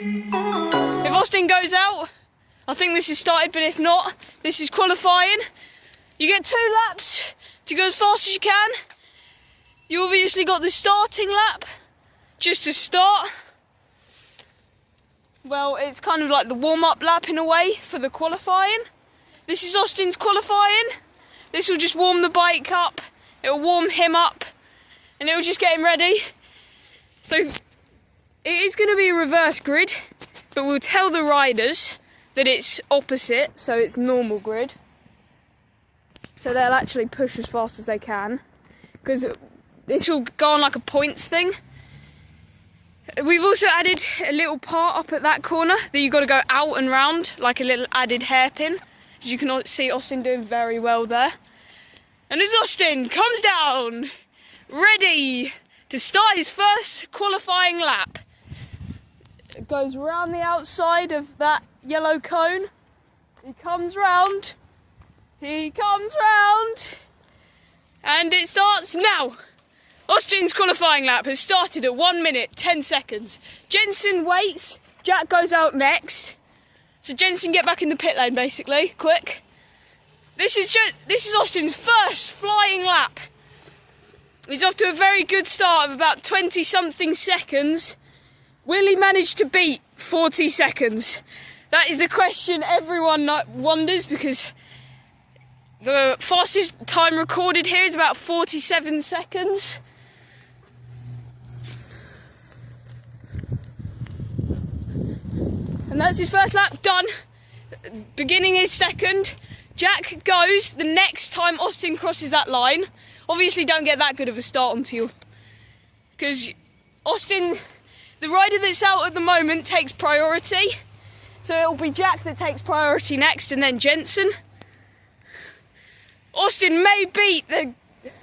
If Austin goes out, I think this is started, but if not, this is qualifying. You get 2 laps to go as fast as you can. You obviously got the starting lap, just to start. Well, it's kind of like the warm-up lap in a way for the qualifying. This is Austin's qualifying. This will just warm the bike up, it'll warm him up, and it'll just get him ready. So, it is going to be a reverse grid, but we'll tell the riders that it's opposite, so it's normal grid. So they'll actually push as fast as they can, because this will go on like a points thing. We've also added a little part up at that corner that you've got to go out and round, like a little added hairpin. As you can see Austin doing very well there. And as Austin comes down, ready to start his first qualifying lap. It goes around the outside of that yellow cone. He comes round. And it starts now. Austin's qualifying lap has started at 1 minute, 10 seconds. Jensen waits, Jack goes out next. So Jensen, get back in the pit lane basically, quick. This is Austin's first flying lap. He's off to a very good start of about 20 something seconds. Will he manage to beat 40 seconds? That is the question everyone wonders, because the fastest time recorded here is about 47 seconds. And that's his first lap done. Beginning his second. Jack goes the next time Austin crosses that line. Obviously don't get that good of a start onto you, because Austin, the rider that's out at the moment, takes priority. So it'll be Jack that takes priority next, and then Jensen. Austin may beat the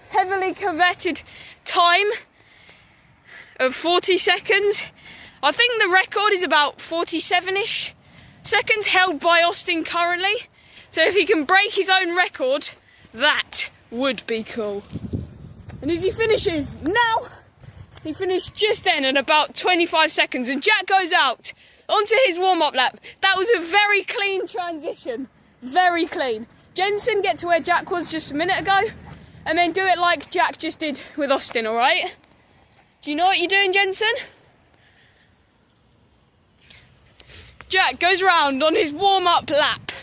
heavily coveted time of 40 seconds. I think the record is about 47-ish seconds held by Austin currently. So if he can break his own record, that would be cool. And as he finishes now, he finished just then at about 25 seconds, and Jack goes out onto his warm-up lap. That was a very clean transition, very clean. Jensen, get to where Jack was just a minute ago, and then do it like Jack just did with Austin, all right? Do you know what you're doing, Jensen? Jack goes round on his warm-up lap.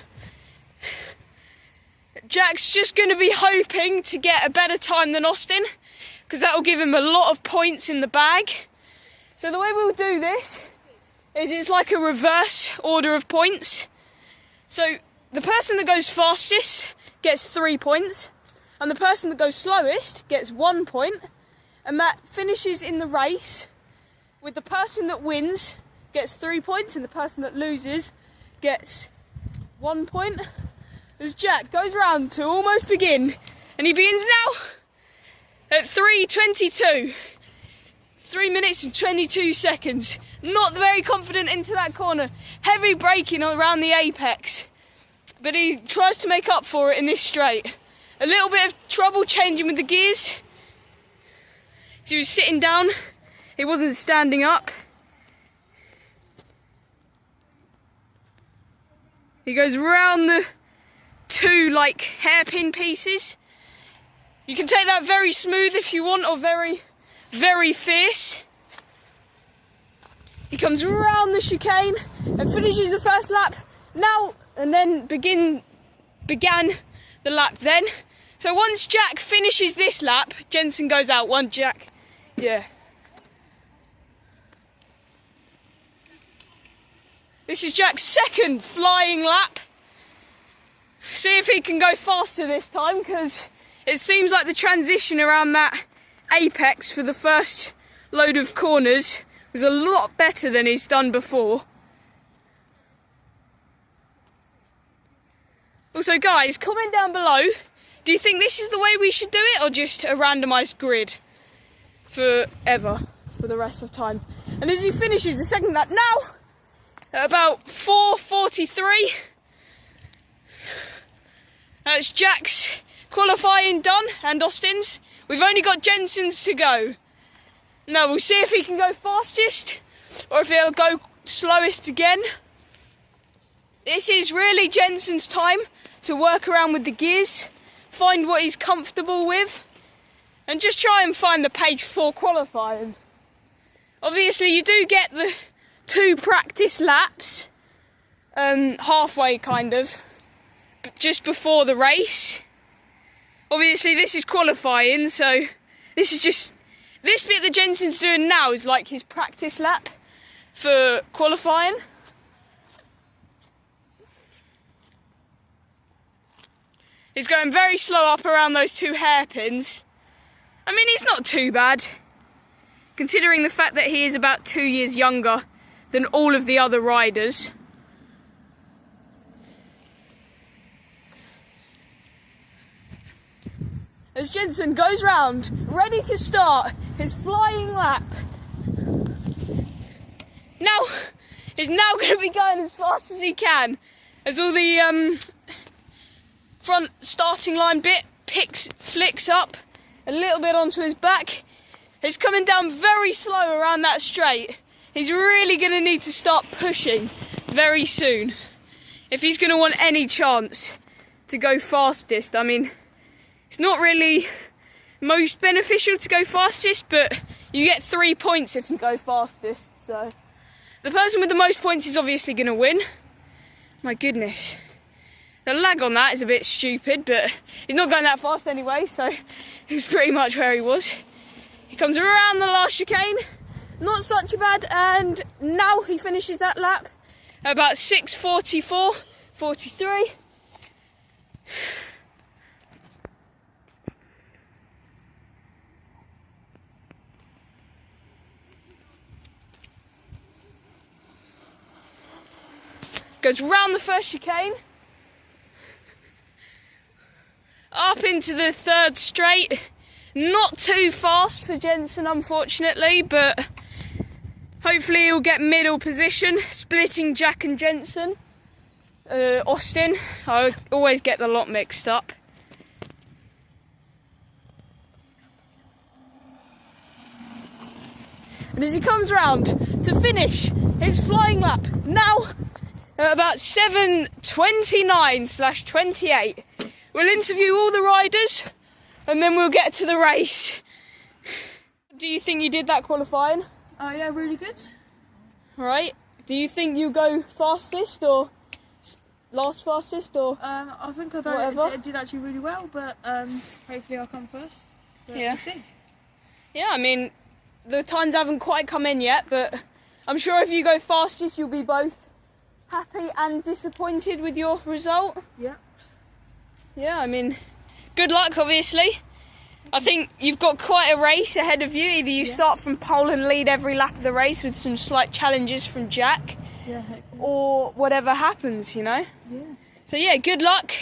Jack's just going to be hoping to get a better time than Austin, because that will give him a lot of points in the bag. So the way we'll do this is it's like a reverse order of points. So the person that goes fastest gets 3 points, and the person that goes slowest gets 1 point, and that finishes in the race with the person that wins gets 3 points, and the person that loses gets 1 point. As Jack goes round to almost begin, and he begins now at 3:22. 3 minutes and 22 seconds. Not very confident into that corner. Heavy braking around the apex. But he tries to make up for it in this straight. A little bit of trouble changing with the gears. He was sitting down. He wasn't standing up. He goes round the 2 like hairpin pieces. You can take that very smooth if you want, or very, very fierce. He comes round the chicane and finishes the first lap now, and then began the lap then. So once Jack finishes this lap, Jensen goes out. One Jack, yeah. This is Jack's second flying lap. See if he can go faster this time, because it seems like the transition around that apex for the first load of corners was a lot better than he's done before. Also guys, comment down below, do you think this is the way we should do it, or just a randomised grid forever, for the rest of time? And as he finishes the second lap now, at about 4:43, that's Jack's qualifying done, and Austin's. We've only got Jensen's to go. Now we'll see if he can go fastest, or if he'll go slowest again. This is really Jensen's time to work around with the gears, find what he's comfortable with, and just try and find the pace for qualifying. Obviously, you do get the 2 practice laps, halfway kind of, just before the race. Obviously, this is qualifying, so this bit that Jensen's doing now is like his practice lap for qualifying. He's going very slow up around those 2 hairpins. I mean, he's not too bad, considering the fact that he is about 2 years younger than all of the other riders. As Jensen goes round, ready to start his flying lap. Now, he's now going to be going as fast as he can, as all the front starting line bit flicks up a little bit onto his back. He's coming down very slow around that straight. He's really going to need to start pushing very soon if he's going to want any chance to go fastest. I mean, it's not really most beneficial to go fastest, but you get 3 points if you go fastest. So the person with the most points is obviously going to win. My goodness. The lag on that is a bit stupid, but he's not going that fast anyway, so he's pretty much where he was. He comes around the last chicane, not such a bad, and now he finishes that lap at about 6:44, 43. Goes round the first chicane, up into the 3rd straight. Not too fast for Jensen, unfortunately, but hopefully he'll get middle position, splitting Jack and Jensen. Austin, I always get the lot mixed up. And as he comes round to finish his flying lap, now at about 7:29/28, we'll interview all the riders and then we'll get to the race. Do you think you did that qualifying? Oh yeah, really good. Right. Do you think you go fastest or last fastest or I think I did actually really well, but hopefully I'll come first. So yeah. We'll see. Yeah, I mean, the times haven't quite come in yet, but I'm sure if you go fastest, you'll be both happy and disappointed with your result. Yeah. Yeah, I mean, good luck, obviously. I think you've got quite a race ahead of you. Either you start from pole and lead every lap of the race with some slight challenges from Jack, or whatever happens, you know? Yeah. So yeah, good luck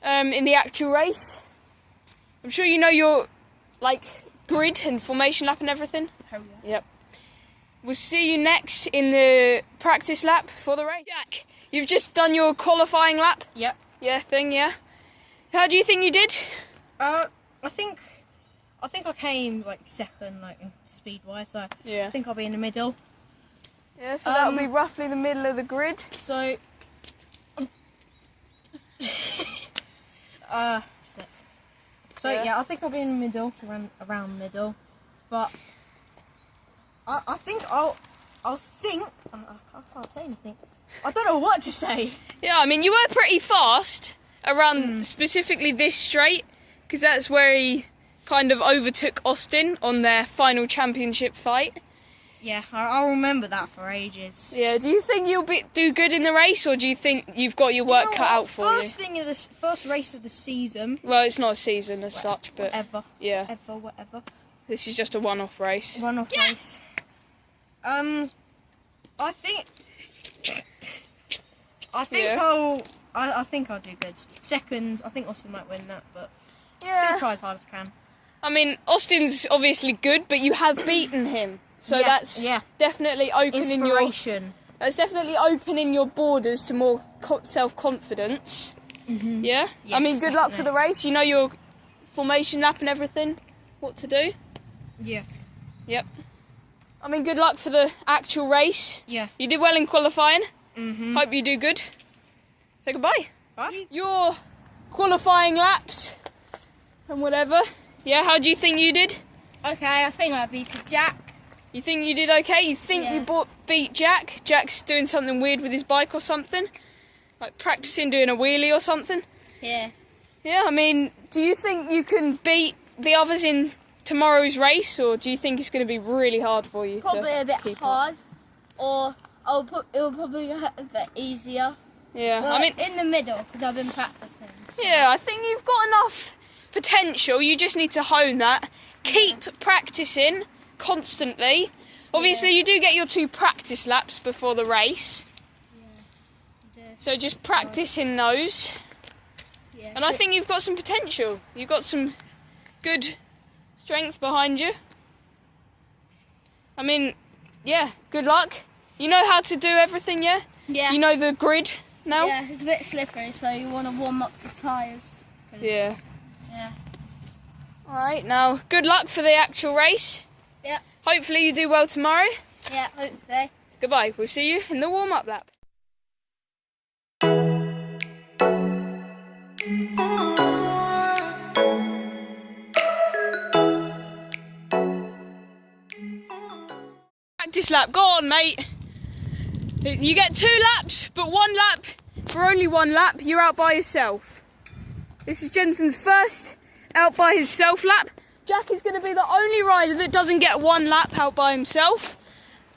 in the actual race. I'm sure you know your, grid and formation lap and everything. Hell yeah. Yep. We'll see you next in the practice lap for the race. Jack, you've just done your qualifying lap. Yep. Yeah, How do you think you did? I think I came second, speed wise. So Yeah. I think I'll be in the middle. Yeah, so that'll be roughly the middle of the grid. So. Yeah, I think I'll be in the middle, around the middle, but I think I can't say anything. I don't know what to say. Yeah, I mean, you were pretty fast around specifically this straight, because that's where he kind of overtook Austin on their final championship fight. Yeah, I'll remember that for ages. Yeah, do you think you'll do good in the race, or do you think you've got your work cut out for you? First race of the season. Well, it's not a season as such, but whatever. Yeah, Whatever. this is just a one-off race. One-off race. I think I think I'll do good. Second, I think Austin might win that, but still try as hard as I can. I mean, Austin's obviously good, but you have beaten him. So that's definitely opening that's definitely opening your borders to more self-confidence. Mm-hmm. Yeah? Yes, I mean, good luck for the race. You know your formation lap and everything, what to do? Yeah. Yep. I mean, good luck for the actual race. Yeah. You did well in qualifying. Mm-hmm. Hope you do good. Say goodbye. Bye. Your qualifying laps and whatever. Yeah, how do you think you did? Okay, I think I beat Jack. You think you did okay? You think Yeah. you beat Jack? Jack's doing something weird with his bike or something? Like practicing doing a wheelie or something? Yeah. Yeah, I mean, do you think you can beat the others in tomorrow's race, or do you think it's going to be really hard for you? Probably to a bit keep up? hard, or it will probably get a bit easier. Yeah, But I mean, in the middle, because I've been practicing. yeah, I think you've got enough potential. You just need to hone that. Keep practicing constantly. Obviously, you do get your 2 practice laps before the race, Yeah. so just practice in those. Yeah. And I think you've got some potential. You've got some good strength behind you. I mean, yeah, good luck. You know how to do everything, yeah? Yeah. You know the grid now? Yeah, it's a bit slippery, so you want to warm up your tyres. Yeah. Yeah. Alright, now good luck for the actual race. Yeah. Hopefully you do well tomorrow. Yeah, hopefully. Goodbye. We'll see you in the warm-up lap. Practice lap. Go on, mate. You get 2 laps, but 1 lap, for only 1 lap, you're out by yourself. This is Jensen's first out by himself lap. Jack is going to be the only rider that doesn't get 1 lap out by himself.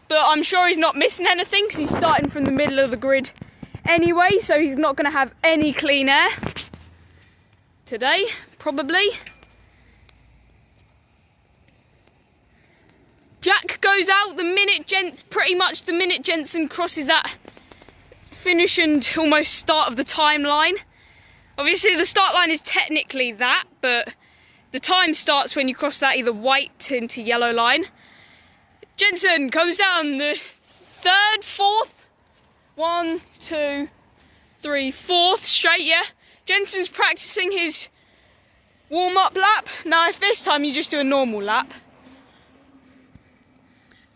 But I'm sure he's not missing anything because he's starting from the middle of the grid anyway, so he's not going to have any clean air today, probably. Jack goes out pretty much the minute Jensen crosses that finish and almost start of the timeline. Obviously the start line is technically that, but the time starts when you cross that either white into yellow line. Jensen comes down the 3rd, 4th, 1, 2, 3, 4th straight, yeah? Jensen's practicing his warm-up lap. Now if this time you just do a normal lap.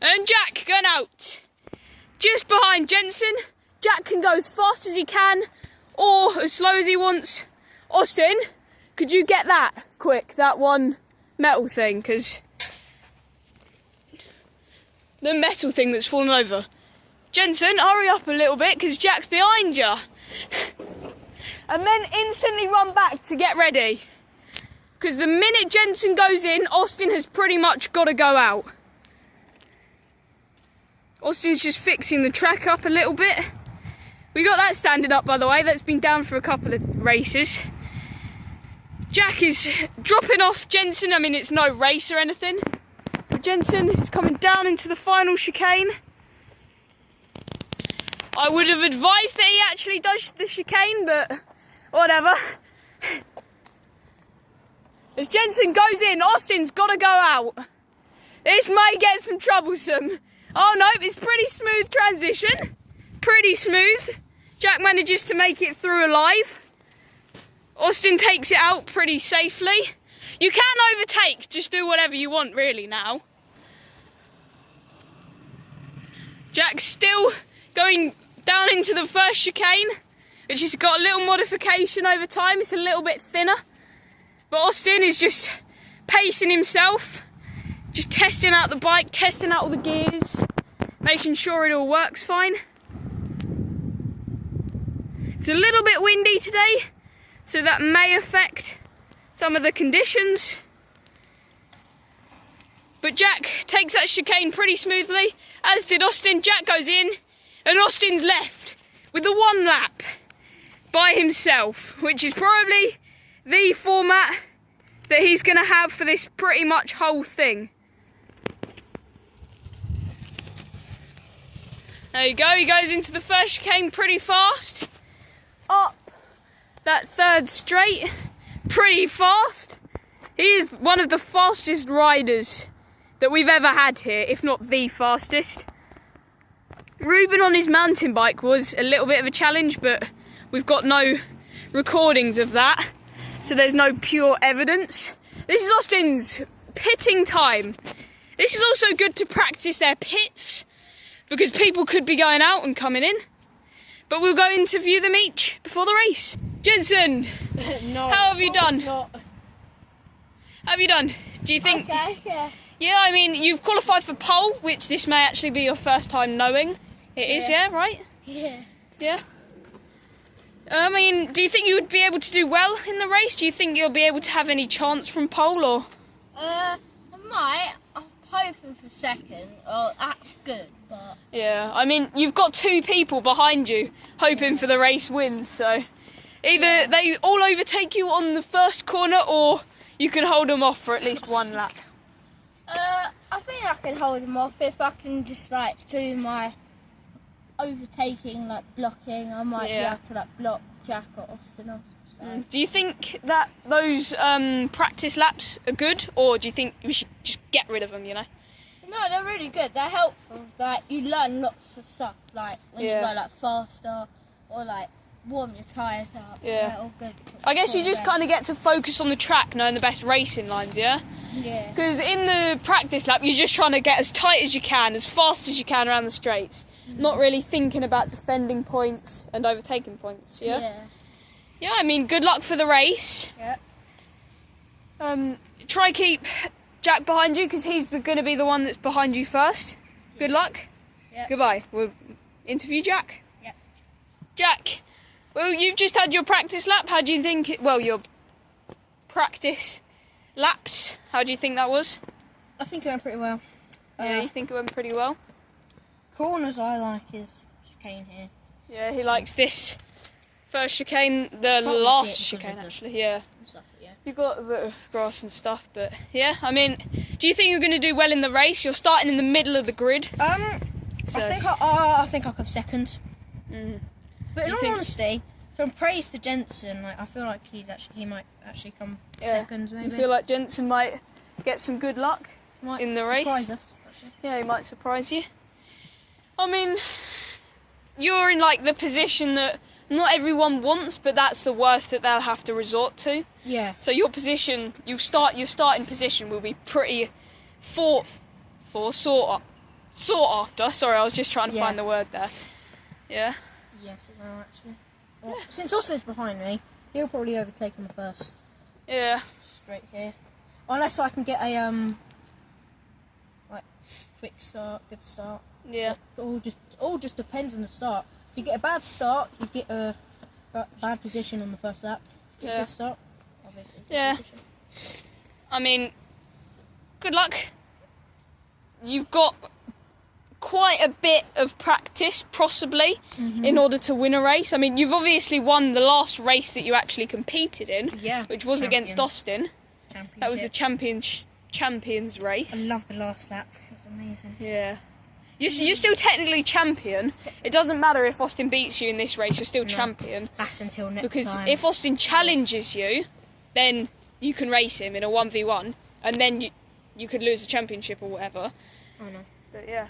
And Jack going out. Just behind Jensen. Jack can go as fast as he can or as slow as he wants. Austin, could you get that quick, that one metal thing? Because the metal thing that's fallen over. Jensen, hurry up a little bit because Jack's behind you. And then instantly run back to get ready. Because the minute Jensen goes in, Austin has pretty much got to go out. Austin's just fixing the track up a little bit. We got that standing up, by the way. That's been down for a couple of races. Jack is dropping off Jensen. I mean, it's no race or anything. But Jensen is coming down into the final chicane. I would have advised that he actually does the chicane, but whatever. As Jensen goes in, Austin's got to go out. This may get some troublesome. Oh no, it's pretty smooth transition. Pretty smooth. Jack manages to make it through alive. Austin takes it out pretty safely. You can overtake, just do whatever you want really now. Jack's still going down into the first chicane, which has got a little modification over time. It's a little bit thinner. But Austin is just pacing himself, just testing out the bike, testing out all the gears, making sure it all works fine. It's a little bit windy today, so that may affect some of the conditions. But Jack takes that chicane pretty smoothly, as did Austin. Jack goes in, and Austin's left with the 1 lap by himself, which is probably the format that he's going to have for this pretty much whole thing. There you go, he goes into the first chicane pretty fast. Up that 3rd straight, pretty fast. He is one of the fastest riders that we've ever had here, if not the fastest. Ruben on his mountain bike was a little bit of a challenge, but we've got no recordings of that, so there's no pure evidence. This is Austin's pitting time, This is also good to practice their pits, because people could be going out and coming in. But we'll go interview them each before the race. Jensen, No, how have you done? not. How have you done? Do you think... Okay, yeah. Yeah, I mean, you've qualified for pole, which this may actually be your first time knowing. It is, yeah, right? Yeah. Yeah. I mean, do you think you would be able to do well in the race? Do you think you'll be able to have any chance from pole, or...? I might. I'm hoping for second. Oh, that's good, but... Yeah, I mean, you've got 2 people behind you hoping for the race wins, so... Either they all overtake you on the first corner, or you can hold them off for at least 1 lap. I think I can hold them off if I can just, like, do my overtaking, like, blocking. I might be able to, like, block Jack or Austin off. So. Do you think that those practice laps are good, or do you think we should just get rid of them, you know? No, they're really good. They're helpful. Like, you learn lots of stuff, like, when you go, like, faster or, like, warm your tyres up. Yeah. They're all good. I guess you just kind of get to focus on the track, knowing the best racing lines, yeah? Yeah. Because in the practice lap, you're just trying to get as tight as you can, as fast as you can around the straights. Not really thinking about defending points and overtaking points, yeah? Yeah. Yeah, I mean, good luck for the race. Yeah. Try keep Jack behind you, because he's going to be the one that's behind you first. Good luck. Yeah. Goodbye. We'll interview Jack. Yeah. Jack, well, you've just had your practice lap. How do you think your practice laps, how do you think that was? I think it went pretty well. Yeah, you think it went pretty well? Corners I like is chicane here. Yeah, he likes this first chicane, the Can't last see it chicane because of actually, yeah. Stuff, yeah. You've got a bit of grass and stuff, but yeah, I mean, do you think you're going to do well in the race? You're starting in the middle of the grid. I think I'll come second. But in all honesty, from praise to Jensen, like I feel like he might actually come second. Maybe. You feel like Jensen might get some good luck might in the race? Surprise us. Actually. Yeah, he might surprise you. I mean, you're in like the position that not everyone wants, but that's the worst that they'll have to resort to. Yeah. So your position, your starting position will be pretty sought after. Sorry, I was just trying to find the word there. Yeah. Yes, it will actually. Well, since Austin's behind me, he'll probably overtake him first. Yeah. Straight here. Unless I can get a like quick start, good start. Yeah. It all just depends on the start. If you get a bad start, you get a bad position on the first lap. If you get a good start, obviously. Yeah. I mean, good luck. You've got quite a bit of practice, possibly, in order to win a race. I mean, you've obviously won the last race that you actually competed in, which was against Austin. That was a champions race. I love the last lap. It was amazing. Yeah. You're still technically champion. It doesn't matter if Austin beats you in this race, you're still champion. That's until next because time. if Austin challenges you, then you can race him in a 1v1, and then you could lose the championship or whatever. I know. But yeah,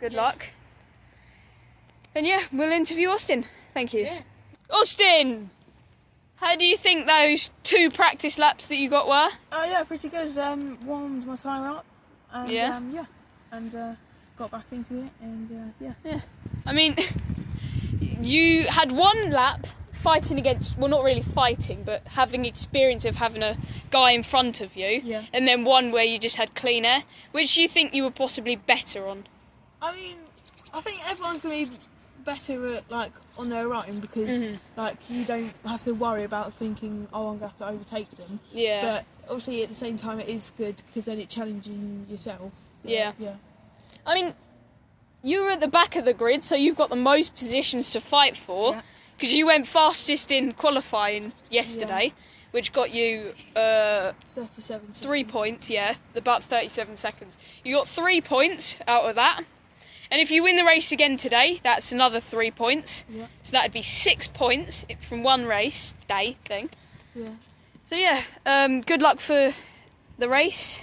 good luck. And yeah, we'll interview Austin. Thank you. Yeah. Austin! How do you think those 2 practice laps that you got were? Oh yeah, pretty good. Warmed my tyre up, and got back into it, and Yeah. I mean, you had 1 lap fighting against, well, not really fighting, but having experience of having a guy in front of you, and then 1 where you just had clean air. Which do you think you were possibly better on? I mean, I think everyone's going to be better at on their own, because you don't have to worry about thinking, oh, I'm going to have to overtake them. Yeah. But obviously at the same time it is good, because then it's challenging yourself. Yeah. Yeah. I mean, you were at the back of the grid, so you've got the most positions to fight for, because you went fastest in qualifying yesterday, which got you 37 3 points, about 37 seconds. You got 3 points out of that, and if you win the race again today, that's another 3 points. Yeah. So that'd be 6 points from 1 race day thing. Yeah. So yeah, good luck for the race.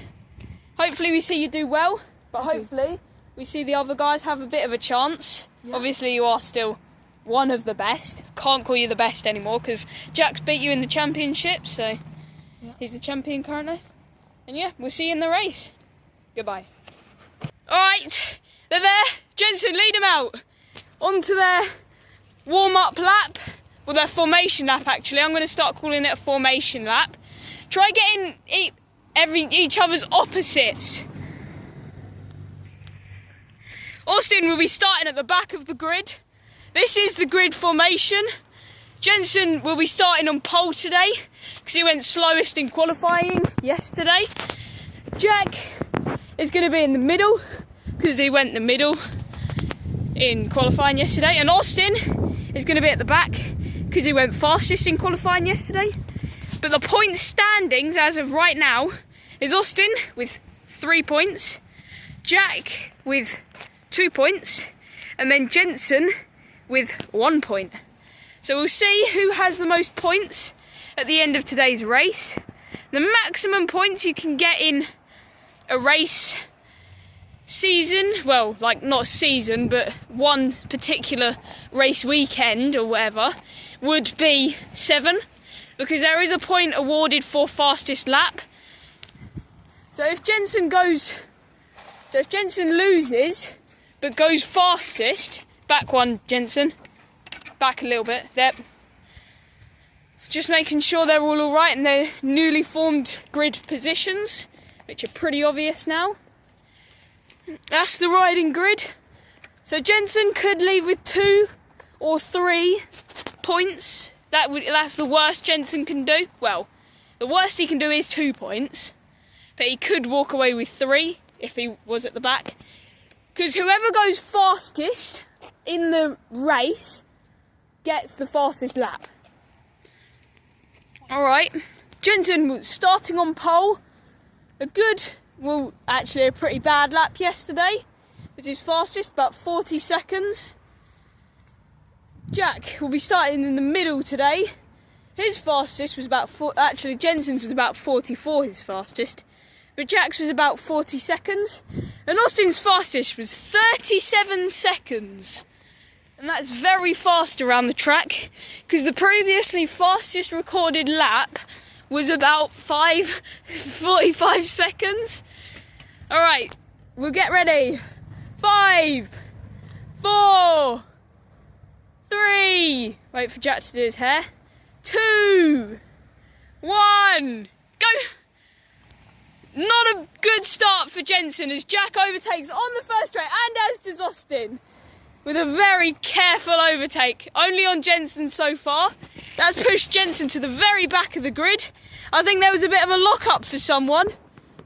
Hopefully we see you do well, but hopefully we see the other guys have a bit of a chance. Yeah. Obviously you are still one of the best. Can't call you the best anymore because Jack's beat you in the championship, so he's the champion currently. And yeah, we'll see you in the race. Goodbye. Alright, they're there. Jensen, lead them out. Onto their warm-up lap. Well, their formation lap, actually. I'm going to start calling it a formation lap. Try getting each other's opposites. Austin will be starting at the back of the grid. This is the grid formation. Jensen will be starting on pole today because he went slowest in qualifying yesterday. Jack is going to be in the middle because he went the middle in qualifying yesterday. And Austin is going to be at the back because he went fastest in qualifying yesterday. But the point standings as of right now is Austin with 3 points, Jack with 2 points, and then Jensen with 1 point. So we'll see who has the most points at the end of today's race. The maximum points you can get in a race season, well, like not season, but one particular race weekend or whatever, would be 7, because there is a point awarded for fastest lap. So if Jensen loses but goes fastest, back one, Jensen, back a little bit, there. Just making sure they're all right in their newly formed grid positions, which are pretty obvious now. That's the riding grid. So Jensen could leave with 2 or 3 points. That's the worst Jensen can do. Well, the worst he can do is 2 points, but he could walk away with 3 if he was at the back. Because whoever goes fastest in the race gets the fastest lap. Alright, Jensen starting on pole. A pretty bad lap yesterday. It is fastest, about 40 seconds. Jack will be starting in the middle today. His fastest was about Jensen's was about 44, his fastest. But Jack's was about 40 seconds. And Austin's fastest was 37 seconds. And that's very fast around the track, because the previously fastest recorded lap was about 45 seconds. Alright, we'll get ready. 5, 4, 3, wait for Jack to do his hair. 2, 1, go! Not a good start for Jensen as Jack overtakes on the first straight, and as does Austin, with a very careful overtake. Only on Jensen so far. That's pushed Jensen to the very back of the grid. I think there was a bit of a lock-up for someone,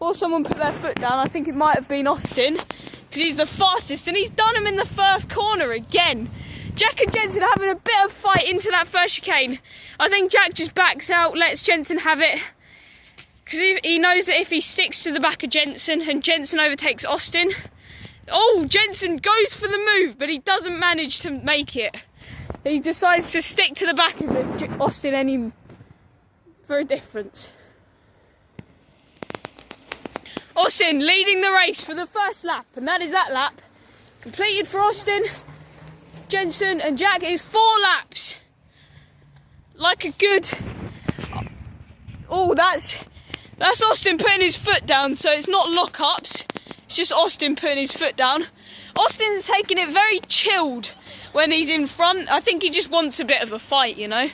or someone put their foot down. I think it might have been Austin, because he's the fastest, and he's done him in the first corner again. Jack and Jensen are having a bit of fight into that first chicane. I think Jack just backs out, lets Jensen have it, because he knows that if he sticks to the back of Jensen and Jensen overtakes Austin, oh, Jensen goes for the move, but he doesn't manage to make it. He decides to stick to the back of Austin for a difference. Austin leading the race for the first lap, and that is that lap. Completed for Austin, Jensen and Jack is 4 laps. Like a good... Oh, that's Austin putting his foot down, so it's not lock-ups. It's just Austin putting his foot down. Austin's taking it very chilled when he's in front. I think he just wants a bit of a fight, you know.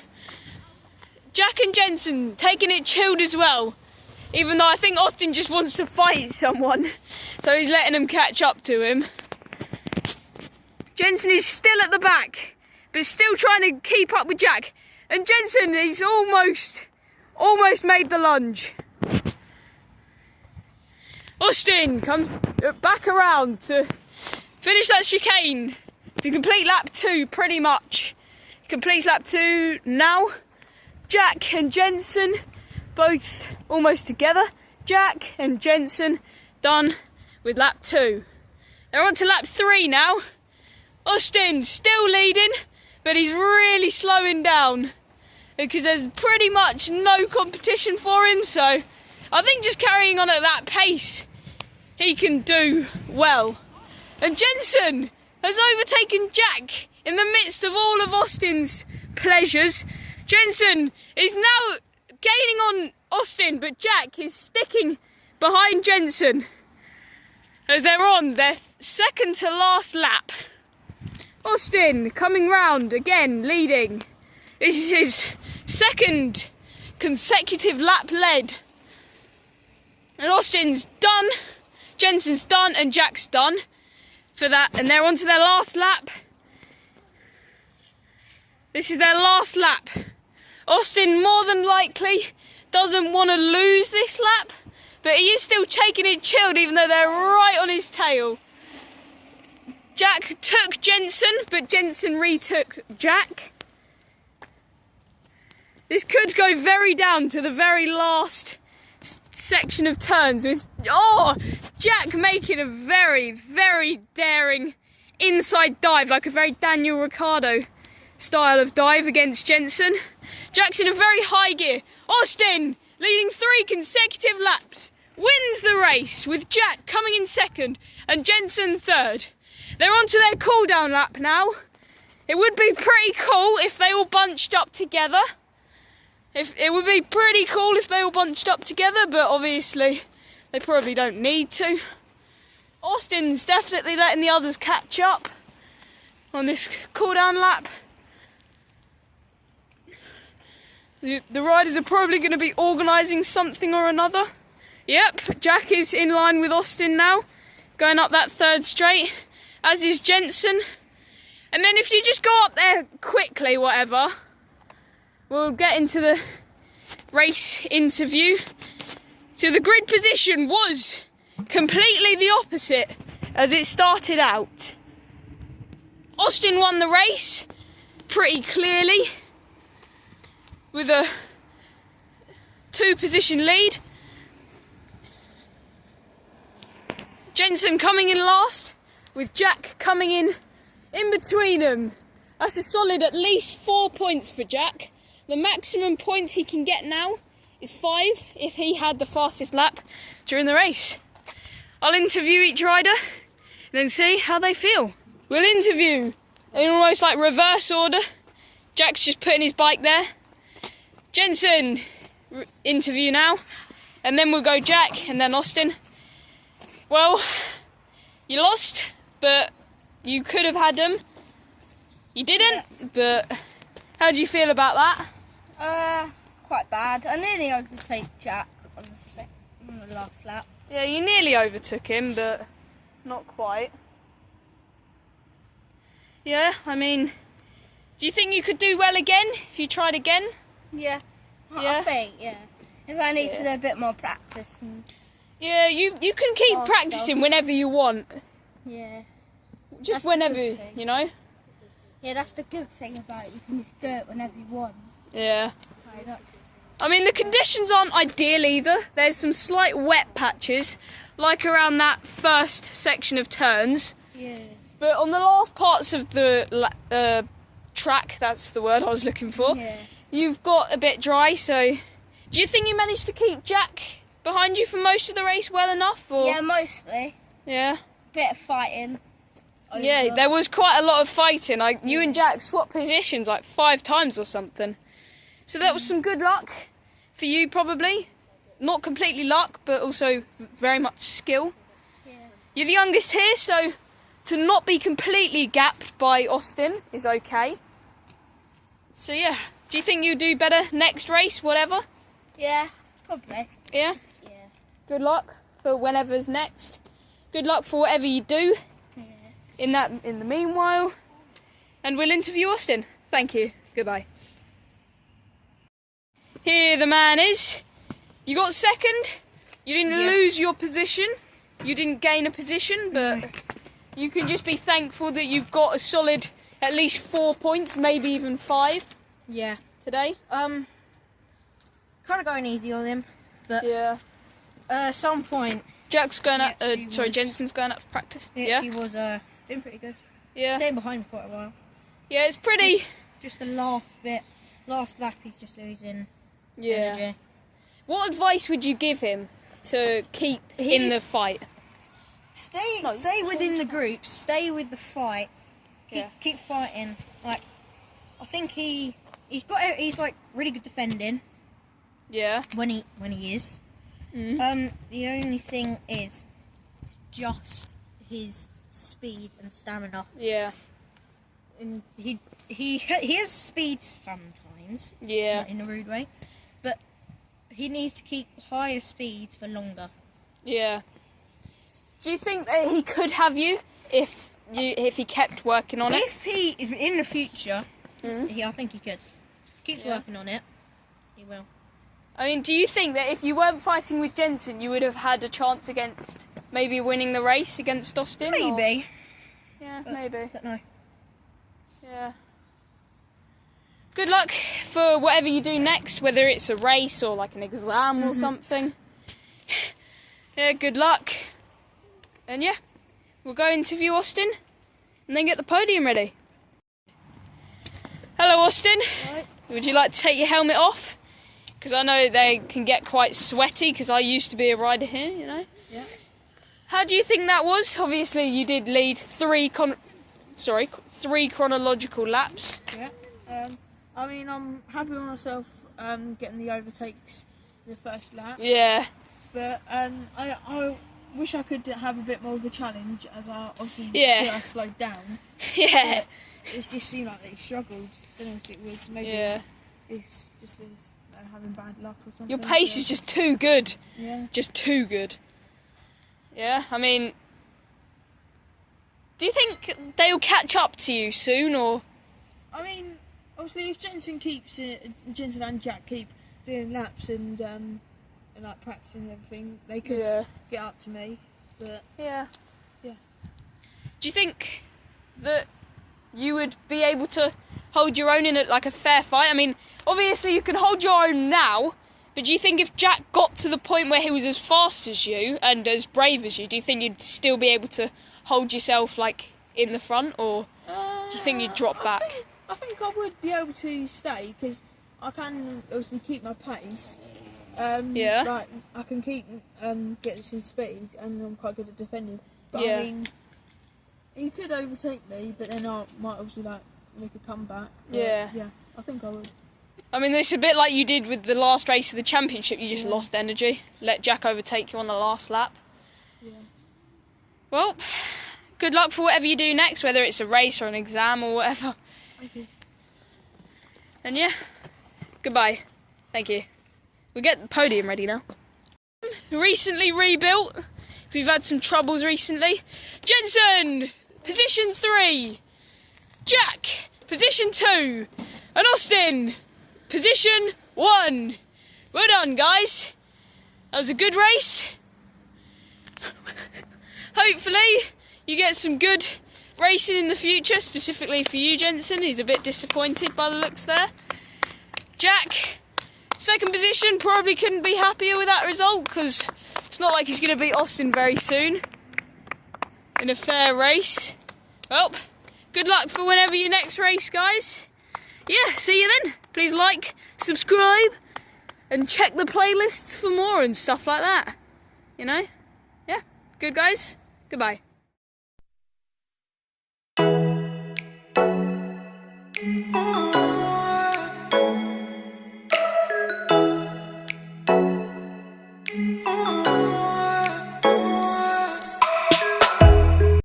Jack and Jensen taking it chilled as well. Even though I think Austin just wants to fight someone. So he's letting them catch up to him. Jensen is still at the back, but still trying to keep up with Jack. And Jensen is almost made the lunge. Austin comes back around to finish that chicane to complete lap 2 pretty much. He completes lap 2 now. Jack and Jensen both almost together. Jack and Jensen done with lap 2. They're on to lap 3 now. Austin still leading, but he's really slowing down because there's pretty much no competition for him, so I think just carrying on at that pace, he can do well. And Jensen has overtaken Jack in the midst of all of Austin's pleasures. Jensen is now gaining on Austin, but Jack is sticking behind Jensen. as they're on their second to last lap. Austin coming round again, leading. This is his second consecutive lap led. And Austin's done, Jensen's done, and Jack's done for that. And they're on to their last lap. This is their last lap. Austin more than likely doesn't want to lose this lap, but he is still taking it chilled even though they're right on his tail. Jack took Jensen, but Jensen retook Jack. This could go very down to the very last section of turns with, Jack making a very, very daring inside dive, like a very Daniel Ricciardo style of dive against Jensen. Jack's in a very high gear. Austin, leading 3 consecutive laps, wins the race with Jack coming in second and Jensen third. They're on to their cool down lap now. It would be pretty cool if they all bunched up together. It would be pretty cool if they all bunched up together, but obviously they probably don't need to. Austin's definitely letting the others catch up on this cool down lap. The riders are probably going to be organising something or another. Yep, Jack is in line with Austin now, going up that third straight, as is Jensen. And then if you just go up there quickly, whatever, we'll get into the race interview. So the grid position was completely the opposite as it started out. Austin won the race pretty clearly with a 2-position lead. Jensen coming in last with Jack coming in between them. That's a solid at least 4 points for Jack. The maximum points he can get now is 5 if he had the fastest lap during the race. I'll interview each rider and then see how they feel. We'll interview in almost like reverse order. Jack's just putting his bike there. Jensen, interview now, and then we'll go Jack and then Austin. Well, you lost, but you could have had them. You didn't, but how do you feel about that? Quite bad. I nearly overtake Jack on the last lap. Yeah, you nearly overtook him, but not quite. Yeah, I mean, do you think you could do well again if you tried again? Yeah. Yeah? I think, yeah. If I need to do a bit more practice. Yeah, you can keep practicing whenever you want. Yeah. Just That's the whenever, good thing. you know? Yeah, that's the good thing about it. You can just do it whenever you want. Yeah. Right, I mean, the conditions aren't ideal either. There's some slight wet patches, like around that first section of turns. yeah. But on the last parts of the track, that's the word I was looking for, Yeah. you've got a bit dry, so do you think you managed to keep Jack behind you for most of the race well enough? Or? Yeah, mostly. Yeah? Bit of fighting. Yeah, there was quite a lot of fighting. You and Jack swapped positions like 5 times or something. So that was some good luck for you, probably. Not completely luck, but also very much skill. Yeah. You're the youngest here, so to not be completely gapped by Austin is okay. So yeah, do you think you'll do better next race, whatever? Yeah, probably. Yeah? Yeah. Good luck for whenever's next. Good luck for whatever you do Yeah. in the meanwhile. And we'll interview Austin. Thank you. Goodbye. Here the man is. You got second. You didn't lose your position. You didn't gain a position, but you can just be thankful that you've got a solid at least 4 points, maybe even 5 Yeah. today. Kind of going easy on him, but Yeah. at some point, Jack's going up. he Sorry, was- Jensen's going up to practice. he Yeah. actually was doing pretty good. Yeah. Staying behind for quite a while. Yeah, it's pretty. Just the last lap, he's just losing Yeah. energy. What advice would you give him to keep in the fight? Stay within the groups. Stay with the fight. Yeah. Keep fighting. Like, I think he's like really good defending Yeah. when he is. Mm. The only thing is just his speed and stamina. Yeah. And he has speed sometimes. Yeah. Not in a rude way, but he needs to keep higher speeds for longer. Yeah. Do you think that he could have you if he kept working on it? If he in the future, I think he could. Keeps Yeah. working on it, he will. I mean, do you think that if you weren't fighting with Jensen, you would have had a chance against maybe winning the race against Austin? Maybe. Yeah, maybe. Don't know. Yeah. Good luck for whatever you do next, whether it's a race or like an exam or something. Yeah, good luck. And yeah, we'll go interview Austin and then get the podium ready. Hello, Austin. Right. Would you like to take your helmet off? Because I know they can get quite sweaty, because I used to be a rider here, you know. Yeah. How do you think that was? Obviously, you did lead three chronological laps. Yeah. I mean, I'm happy with myself getting the overtakes in the first lap. Yeah. But I wish I could have a bit more of a challenge, as I obviously see I slowed down. Yeah. But it just seemed like they struggled. I don't know if it was maybe it's just this, having bad luck or something. Your pace is just too good. Yeah. Just too good. Yeah, I mean, do you think they'll catch up to you soon, or? I mean, obviously, if Jensen and Jack keep doing laps and like practicing and everything, they could get up to me. But Yeah. Yeah. Do you think that you would be able to hold your own in a fair fight? I mean, obviously you can hold your own now, but do you think if Jack got to the point where he was as fast as you and as brave as you, do you think you'd still be able to hold yourself like in the front, or do you think you'd drop back? I think I would be able to stay, because I can obviously keep my pace. Like I can keep getting some speed, and I'm quite good at defending. But I mean, he could overtake me, but then I might obviously like make a comeback. But, yeah, I think I would. I mean, it's a bit like you did with the last race of the championship. You just lost energy. Let Jack overtake you on the last lap. Yeah. Well, good luck for whatever you do next, whether it's a race or an exam or whatever. Okay. And yeah, goodbye. Thank you. We'll get the podium ready now. Recently rebuilt. If you've had some troubles recently. Jensen, position 3. Jack, position 2. And Austin, position 1. Well done, guys. That was a good race. Hopefully you get some good racing in the future, specifically for you, Jensen. He's a bit disappointed by the looks there. Jack, second position, probably couldn't be happier with that result, because it's not like he's going to beat Austin very soon in a fair race. Well, good luck for whenever your next race, guys. Yeah, see you then. Please like, subscribe, and check the playlists for more and stuff like that. You know? Yeah, good guys. Goodbye.